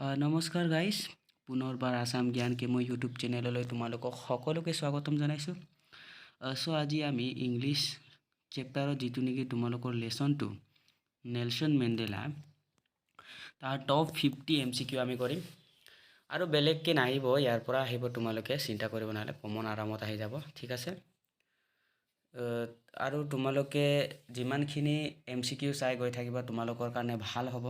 নমস্কাৰ গাইজ, পুনৰবাৰ আসাম জ্ঞান কে মই ইউটিউব চেনেললৈ তোমালোকক সকলোকে স্বাগতম জনাইছোঁ। চ' আজি আমি ইংলিছ চেপ্টাৰত যিটো নেকি তোমালোকৰ লেচনটো নেলছন মেণ্ডেলা তাৰ টপ 50 MCQ আমি কৰিম। আৰু বেলেগকৈ নাহিব, ইয়াৰ পৰা আহিব, তোমালোকে চিন্তা কৰিব নালাগে, কমন আৰামত আহি যাব, ঠিক আছে। আৰু তোমালোকে যিমানখিনি MCQ চাই গৈ থাকিবা তোমালোকৰ কাৰণে ভাল হ'ব।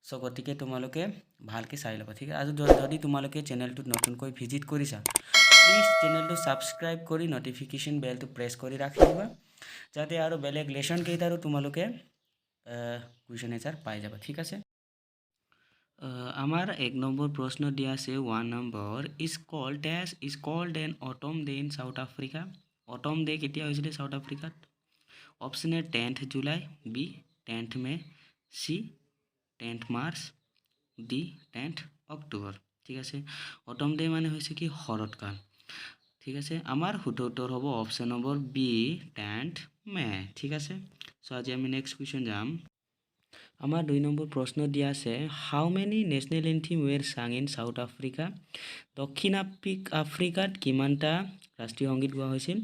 চ' গতিকে তোমালোকে ভালকৈ চাই ল'বা, ঠিক আছে। আৰু যদি তোমালোকে চেনেলটোত নতুনকৈ ভিজিট কৰিছা, প্লিজ চেনেলটো ছাবস্ক্ৰাইব কৰি নটিফিকেশ্যন বেলটো প্ৰেছ কৰি ৰাখি দিবা, যাতে আৰু বেলেগ লেচন কেইটাৰো তোমালোকে কুৱেশ্যন এনচাৰ পাই যাবা, ঠিক আছে। আমাৰ 1 নম্বৰ প্ৰশ্ন দিয়া আছে 1 number is called an autumn day in South Africa. Autumn day কেতিয়া হৈছিলে সাউথ আফ্ৰিকাত? Option A 10th July, B 10th May, C 10th March, D 10th October, ঠিক আছে। অটম ডে মানে হৈছে কি শৰৎকাল, ঠিক আছে। আমাৰ শুদ্ধ উত্তৰ হ'ব অপশ্যন নম্বৰ বি 10th মে, ঠিক আছে। চ' আজি আমি নেক্সট কুৱেশ্যন যাম। আমাৰ 2 নম্বৰ প্ৰশ্ন দিয়া আছে how many national anthem were sung in South Africa. দক্ষিণ আফ্ৰিকাত কিমানটা ৰাষ্ট্ৰীয় সংগীত গোৱা হৈছিল?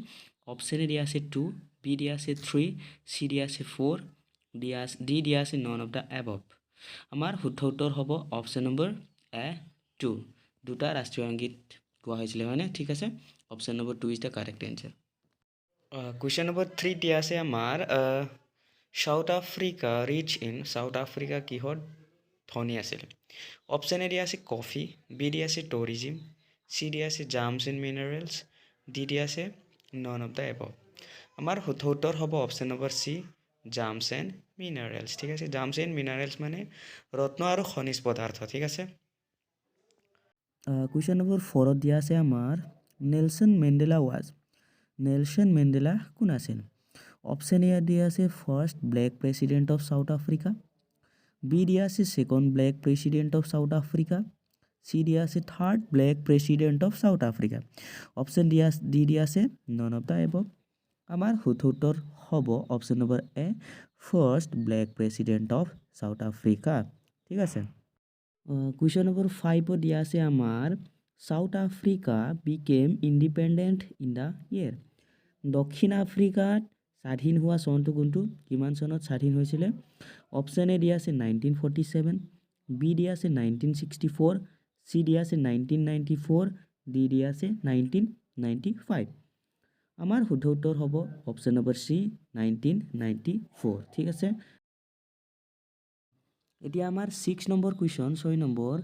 অপশ্যন এ দিয়া আছে 2, বি দিয়া আছে 3, চি দিয়া আছে 4, ডি দিয়া আছে নন অফ দ্য এবভ। আমাৰ শুদ্ধ উত্তৰ হ'ব অপশ্যন নম্বৰ এ 2, দুটা ৰাষ্ট্ৰীয় সংগীত গোৱা হৈছিলে, হয়নে? ঠিক আছে, option number 2 is the correct answer. Question number 3 দিয়া আছে আমাৰ সাউথ আফ্ৰিকা সাউথ আফ্ৰিকা কিহত ধনী আছিল? অপশ্যন এ দিয়া আছে কফি, বি দিয়া আছে টুৰিজিম, চি দিয়া আছে জাম্পছ এণ্ড মিনাৰেলছ, ডি দিয়া আছে নন অফ দ্য এবভ। আমাৰ শুদ্ধ উত্তৰ হ'ব option number C, jumps and minerals, ঠিক আছে। জাম্পছ এণ্ড মিনাৰেলছ মানে ৰত্ন আৰু খনিজ পদাৰ্থ, ঠিক আছে। কুৱেশ্যন নম্বৰ 4ত দিয়া আছে আমাৰ নেলছন মেণ্ডেলা কোন আছিল? অপশ্যন এ দিয়া আছে first black president of South Africa, B দিয়া আছে second black president of South Africa, C দিয়া আছে third black president of South Africa, option D দিয়া আছে নন অফ দ্য এবভ। আমাৰ শুদ্ধ উত্তৰ হ'ব option number A, first black president of South Africa, ঠিক আছে। কুৱেশ্যন নম্বৰ 5ত দিয়া আছে আমাৰ south Africa became independent in the year. দক্ষিণ আফ্ৰিকাত স্বাধীন হোৱা চনটো কোনটো? কিমান চনত স্বাধীন হৈছিলে? অপশ্যন এ দিয়া আছে 1947, বি দিয়া আছে 1964, চি দিয়া আছে 1994, ডি দিয়া আছে 1995। আমাৰ শুদ্ধ উত্তৰ হ'ব অপশ্যন নম্বৰ চি, 1994, ঠিক আছে। এতিয়া আমাৰ 6 number question, 6 number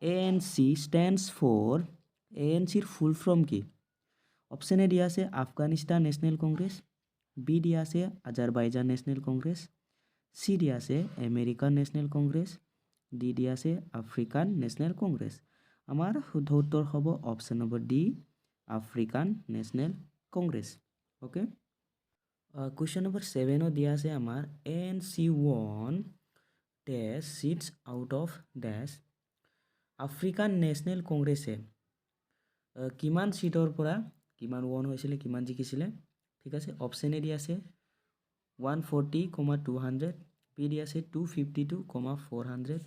ANC stands for, ANCৰ ফুল ফৰ্ম কি? অপশ্যন এ দিয়া আছে আফগানিস্তান নেশ্যনেল কংগ্ৰেছ, বি দিয়া আছে আজাৰবাইজান নেশ্যনেল কংগ্ৰেছ, চি দিয়া আছে আমেৰিকান নেশ্যনেল কংগ্ৰেছ, ডি দিয়া আছে আফ্ৰিকান নেশ্যনেল কংগ্ৰেছ। আমাৰ শুদ্ধ উত্তৰ হ'ব option number D, African National Congress, okay. Question number 7ত দিয়া আছে আমাৰ ANC won dash seats out of dash. African National কংগ্ৰেছে কিমান চিটৰ পৰা কিমান ওৱন হৈছিলে, কিমান জিকিছিলে, ঠিক আছে। অপশ্যন এ দিয়া আছে 140,200, বি দিয়া আছে 252,400,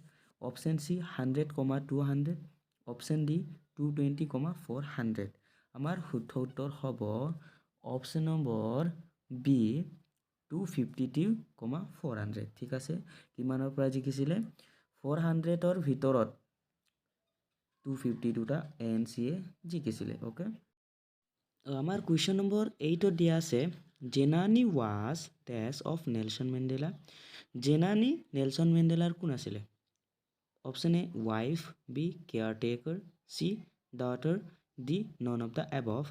অপশ্যন চি 100,200, অপশ্যন ডি 220,400। আমাৰ শুদ্ধ উত্তৰ হ'ব অপশ্যন নম্বৰ বি, 252,400, ঠিক আছে। কিমানৰ পৰা জিকিছিলে? 400ৰ ভিতৰত 252টা ANCয়ে জিকিছিলে, অ'কে। আমাৰ কুৱেশ্যন নম্বৰ 8ত দিয়া আছে Zenani was dash of Nelson Mandela. Zenani Nelson মেণ্ডেলাৰ কোন আছিলে? Option A wife, B caretaker, C daughter, D none of the above.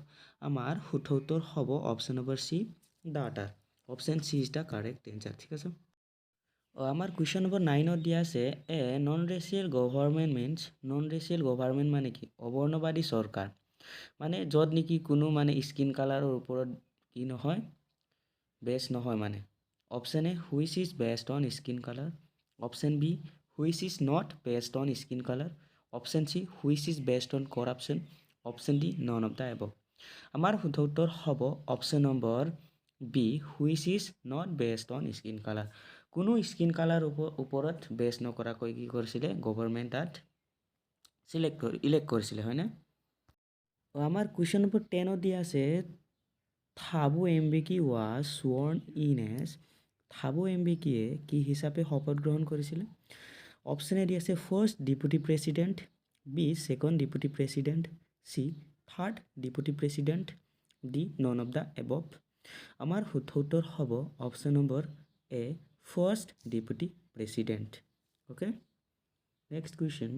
আমাৰ শুদ্ধ উত্তৰ হ'ব option number C, daughter. Option C is the correct answer, ঠিক আছে। আমাৰ কুৱেশ্যন নম্বৰ 9ত দিয়া আছে এ নন ৰেচিয়েল গভৰ্ণমেণ্ট মানে কি? অবৰ্ণবাদী চৰকাৰ মানে য'ত নেকি কোনো মানে স্কিন কালাৰৰ ওপৰত কি নহয়, বেছ নহয় মানে। Option A which is based on skin colour, option B which is not based on skin colour, option C which is based on corruption, option D none of the above. আমাৰ শুদ্ধ উত্তৰ হ'ব option number B, which is not based on skin colour. কোনো skin colour ওপৰত বেছ নকৰাকৈ কি কৰিছিলে গভৰ্ণমেণ্ট তাত ইলেক্ট কৰিছিলে হয়নে আমাৰ কুৱেশ্যন নম্বৰ 10 দিয়া আছে Thabo Mbeki was sworn in as Thabo এমবেকিয়ে কি হিচাপে শপত গ্ৰহণ কৰিছিলে অপশ্যন এ দি আছে first deputy president B second deputy president C third deputy president D none of the above আমাৰ শুদ্ধ উত্তৰ হ'ব option number A first deputy president okay next question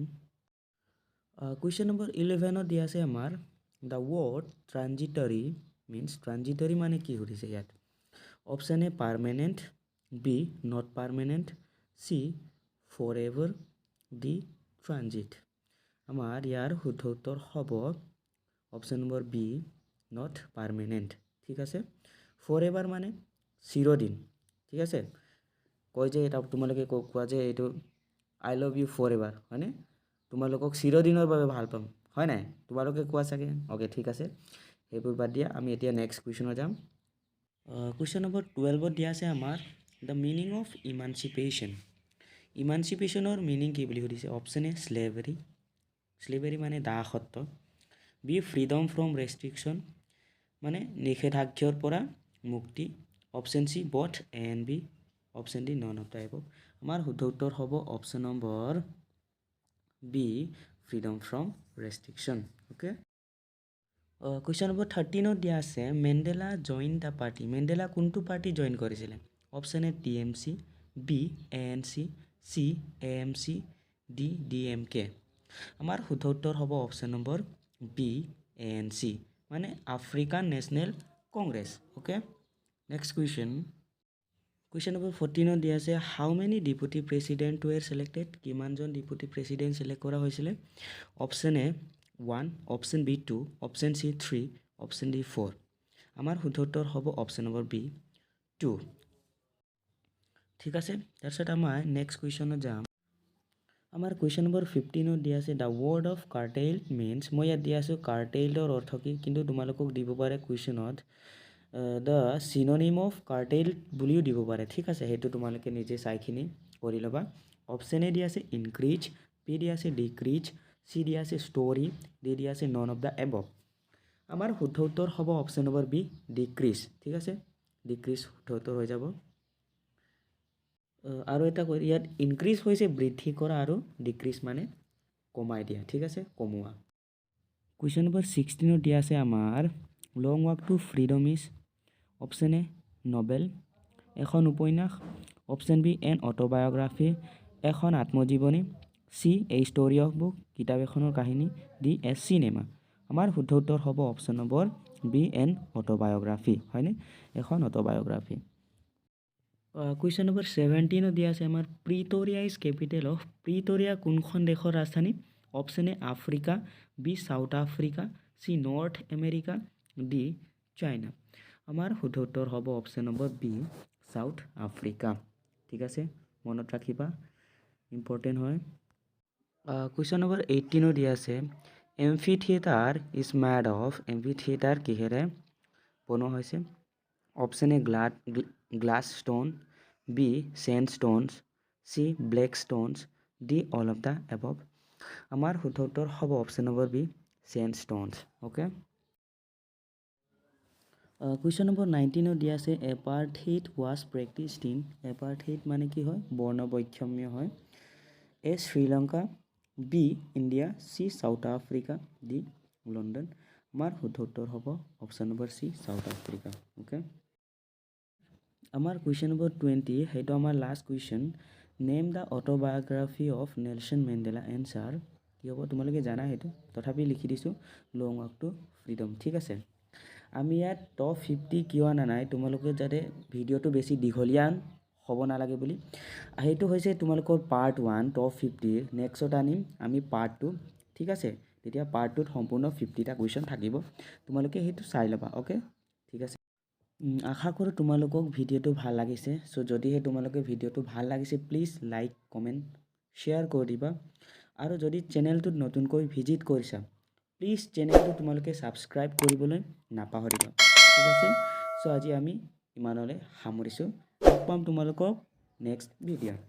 question number 11 দিয়া আছে আমাৰ the word transitory means transitory মানে কি সুধিছে ইয়াত option A permanent B not permanent C forever D transit আমাৰ ইয়াৰ শুদ্ধ উত্তৰ হ'ব option number B not permanent ঠিক আছে ফৰ এভাৰ মানে চিৰদিন ঠিক আছে কয় যে এটা তোমালোকে কোৱা যে এইটো I love you forever হয়নে তোমালোকক চিৰদিনৰ বাবে ভাল পাম হয় নাই তোমালোকে কোৱা চাগে অ'কে ঠিক আছে সেইবোৰ বাদ দিয়া আমি এতিয়া নেক্সট কুৱেশ্যনত যাম কুৱেশ্যন নম্বৰ 12 দিয়া আছে আমাৰ দ্য মিনিং অফ ইমানচিপেশ্যনৰ মিনিং কি বুলি সুধিছে অপশ্যন এ স্লেভেৰী মানে দাসত্ব বি ফ্ৰীডম ফ্ৰম ৰেষ্ট্ৰিকশ্যন মানে নিষেধাজ্ঞাৰ পৰা মুক্তি option C both A and B option D none of the above আমাৰ শুদ্ধ উত্তৰ হ'ব option number B freedom from restriction okay question number 13 দিয়া আছে Mandela join the party Mandela কোনটো পাৰ্টি জইন কৰিছিলে option A T M C B A N C C A M C D D M K আমাৰ শুদ্ধ উত্তৰ হ'ব option number B A N C মানে African National congress okay next question number 14 দিয়া আছে how many deputy president were selected কিমানজন deputy president select কৰা হৈছিলে option A 1 option B 2 option C 3 option D 4 আমাৰ শুদ্ধ উত্তৰ হ'ব অপশ্যন নম্বৰ বি 2 ঠিক আছে তাৰপিছত আমাৰ নেক্সট কুৱেশ্যনত যাম আমাৰ কুৱেশ্যন নম্বৰ 15 দিয়া আছে দ্য ৱৰ্ড অফ কাৰ্টেইল মিন্স মই ইয়াত দিয়া আছোঁ কাৰ্টেইলৰ অৰ্থ কি কিন্তু তোমালোকক দিব পাৰে কুৱেশ্যনত দ্য চিননিম অফ কাৰ্টেইল বুলিও দিব পাৰে ঠিক আছে সেইটো তোমালোকে নিজে চাইখিনি কৰি ল'বা অপশ্যন এ দিয়া আছে ইনক্ৰিজ বি দিয়া আছে ডিক্ৰিজ চি দিয়া আছে ষ্টৰি ডি দিয়া আছে নন অফ দ্য এবভ আমাৰ শুদ্ধ উত্তৰ হ'ব অপশ্যন নম্বৰ বি ডিক্ৰিজ ঠিক আছে ডিক্ৰিজ শুদ্ধ উত্তৰ হৈ যাব আৰু এটা কৈ ইয়াত ইনক্ৰিজ হৈছে বৃদ্ধি কৰা আৰু ডিক্ৰিজ মানে কমাই দিয়া ঠিক আছে কমোৱা কুৱেশ্যন নম্বৰ 16 দিয়া আছে আমাৰ Long Walk to Freedom is option A novel এখন উপন্যাস অপশ্যন বি এন অট'বায়'গ্ৰাফি এখন আত্মজীৱনী C a story of book কিতাপ এখনৰ কাহিনী ডি এ চিনেমা আমাৰ শুদ্ধ উত্তৰ হ'ব option number B an autobiography হয়নে এখন অট'বায়'গ্ৰাফি কুৱেশ্যন নম্বৰ 17 দিয়া আছে আমাৰ Pretoria is capital of Pretoria কোনখন দেশৰ ৰাজধানী option A Africa B South Africa C North America D China আমাৰ শুদ্ধ উত্তৰ হ'ব option number B South Africa ঠিক আছে মনত ৰাখিবা ইম্পৰ্টেণ্ট হয় কুৱেশ্যন নম্বৰ 18 দিয়া আছে amphitheatre is made of amphitheatre কিহেৰে বনোৱা হৈছে option A glass stone B sand stones C black stones D all of the above আমাৰ শুদ্ধ উত্তৰ হ'ব option number B sand stones okay question number 19 দিয়া আছে এপাৰ্থেইড ৱাজ প্ৰেক্টিছড ইন এপাৰ্থেইড মানে কি হয় বৰ্ণ বৈষম্য হয় A Sri Lanka B India C South Africa D London আমাৰ শুদ্ধ উত্তৰ হ'ব option number C South Africa okay আমাৰ কুৱেশ্যন নম্বৰ 20 সেইটো আমাৰ last question name the autobiography of Nelson Mandela answer কি হ'ব তোমালোকে জানা সেইটো তথাপি লিখি দিছোঁ লং ৱাক টু ফ্ৰীডম ঠিক আছে আমি ইয়াত টপ 50 কিয় অনা নাই তোমালোকে যাতে ভিডিঅ'টো বেছি দীঘলীয়া হ'ব নালাগে বুলি সেইটো হৈছে তোমালোকৰ পাৰ্ট 1 টপ 50 নেক্সট আনিম আমি পাৰ্ট 2 ঠিক আছে তেতিয়া পাৰ্ট 2ত সম্পূৰ্ণ 50টা কুৱেশ্যন থাকিব তোমালোকে সেইটো চাই ল'বা অ'কে ঠিক আছে আশা কৰোঁ তোমালোকক ভিডিঅ'টো ভাল লাগিছে চ' যদিহে তোমালোকে ভিডিঅ'টো ভাল লাগিছে প্লিজ লাইক কমেণ্ট শ্বেয়াৰ কৰি দিবা আৰু যদি চেনেলটোত নতুনকৈ ভিজিট কৰিছা প্লিজ চেনেলটো তোমালোকে ছাবস্ক্ৰাইব কৰিবলৈ নাপাহৰিবা ঠিক আছে চ' আজি আমি ইমানলৈ সামৰিছোঁ লগ পাম তোমালোকক নেক্সট ভিডিঅ'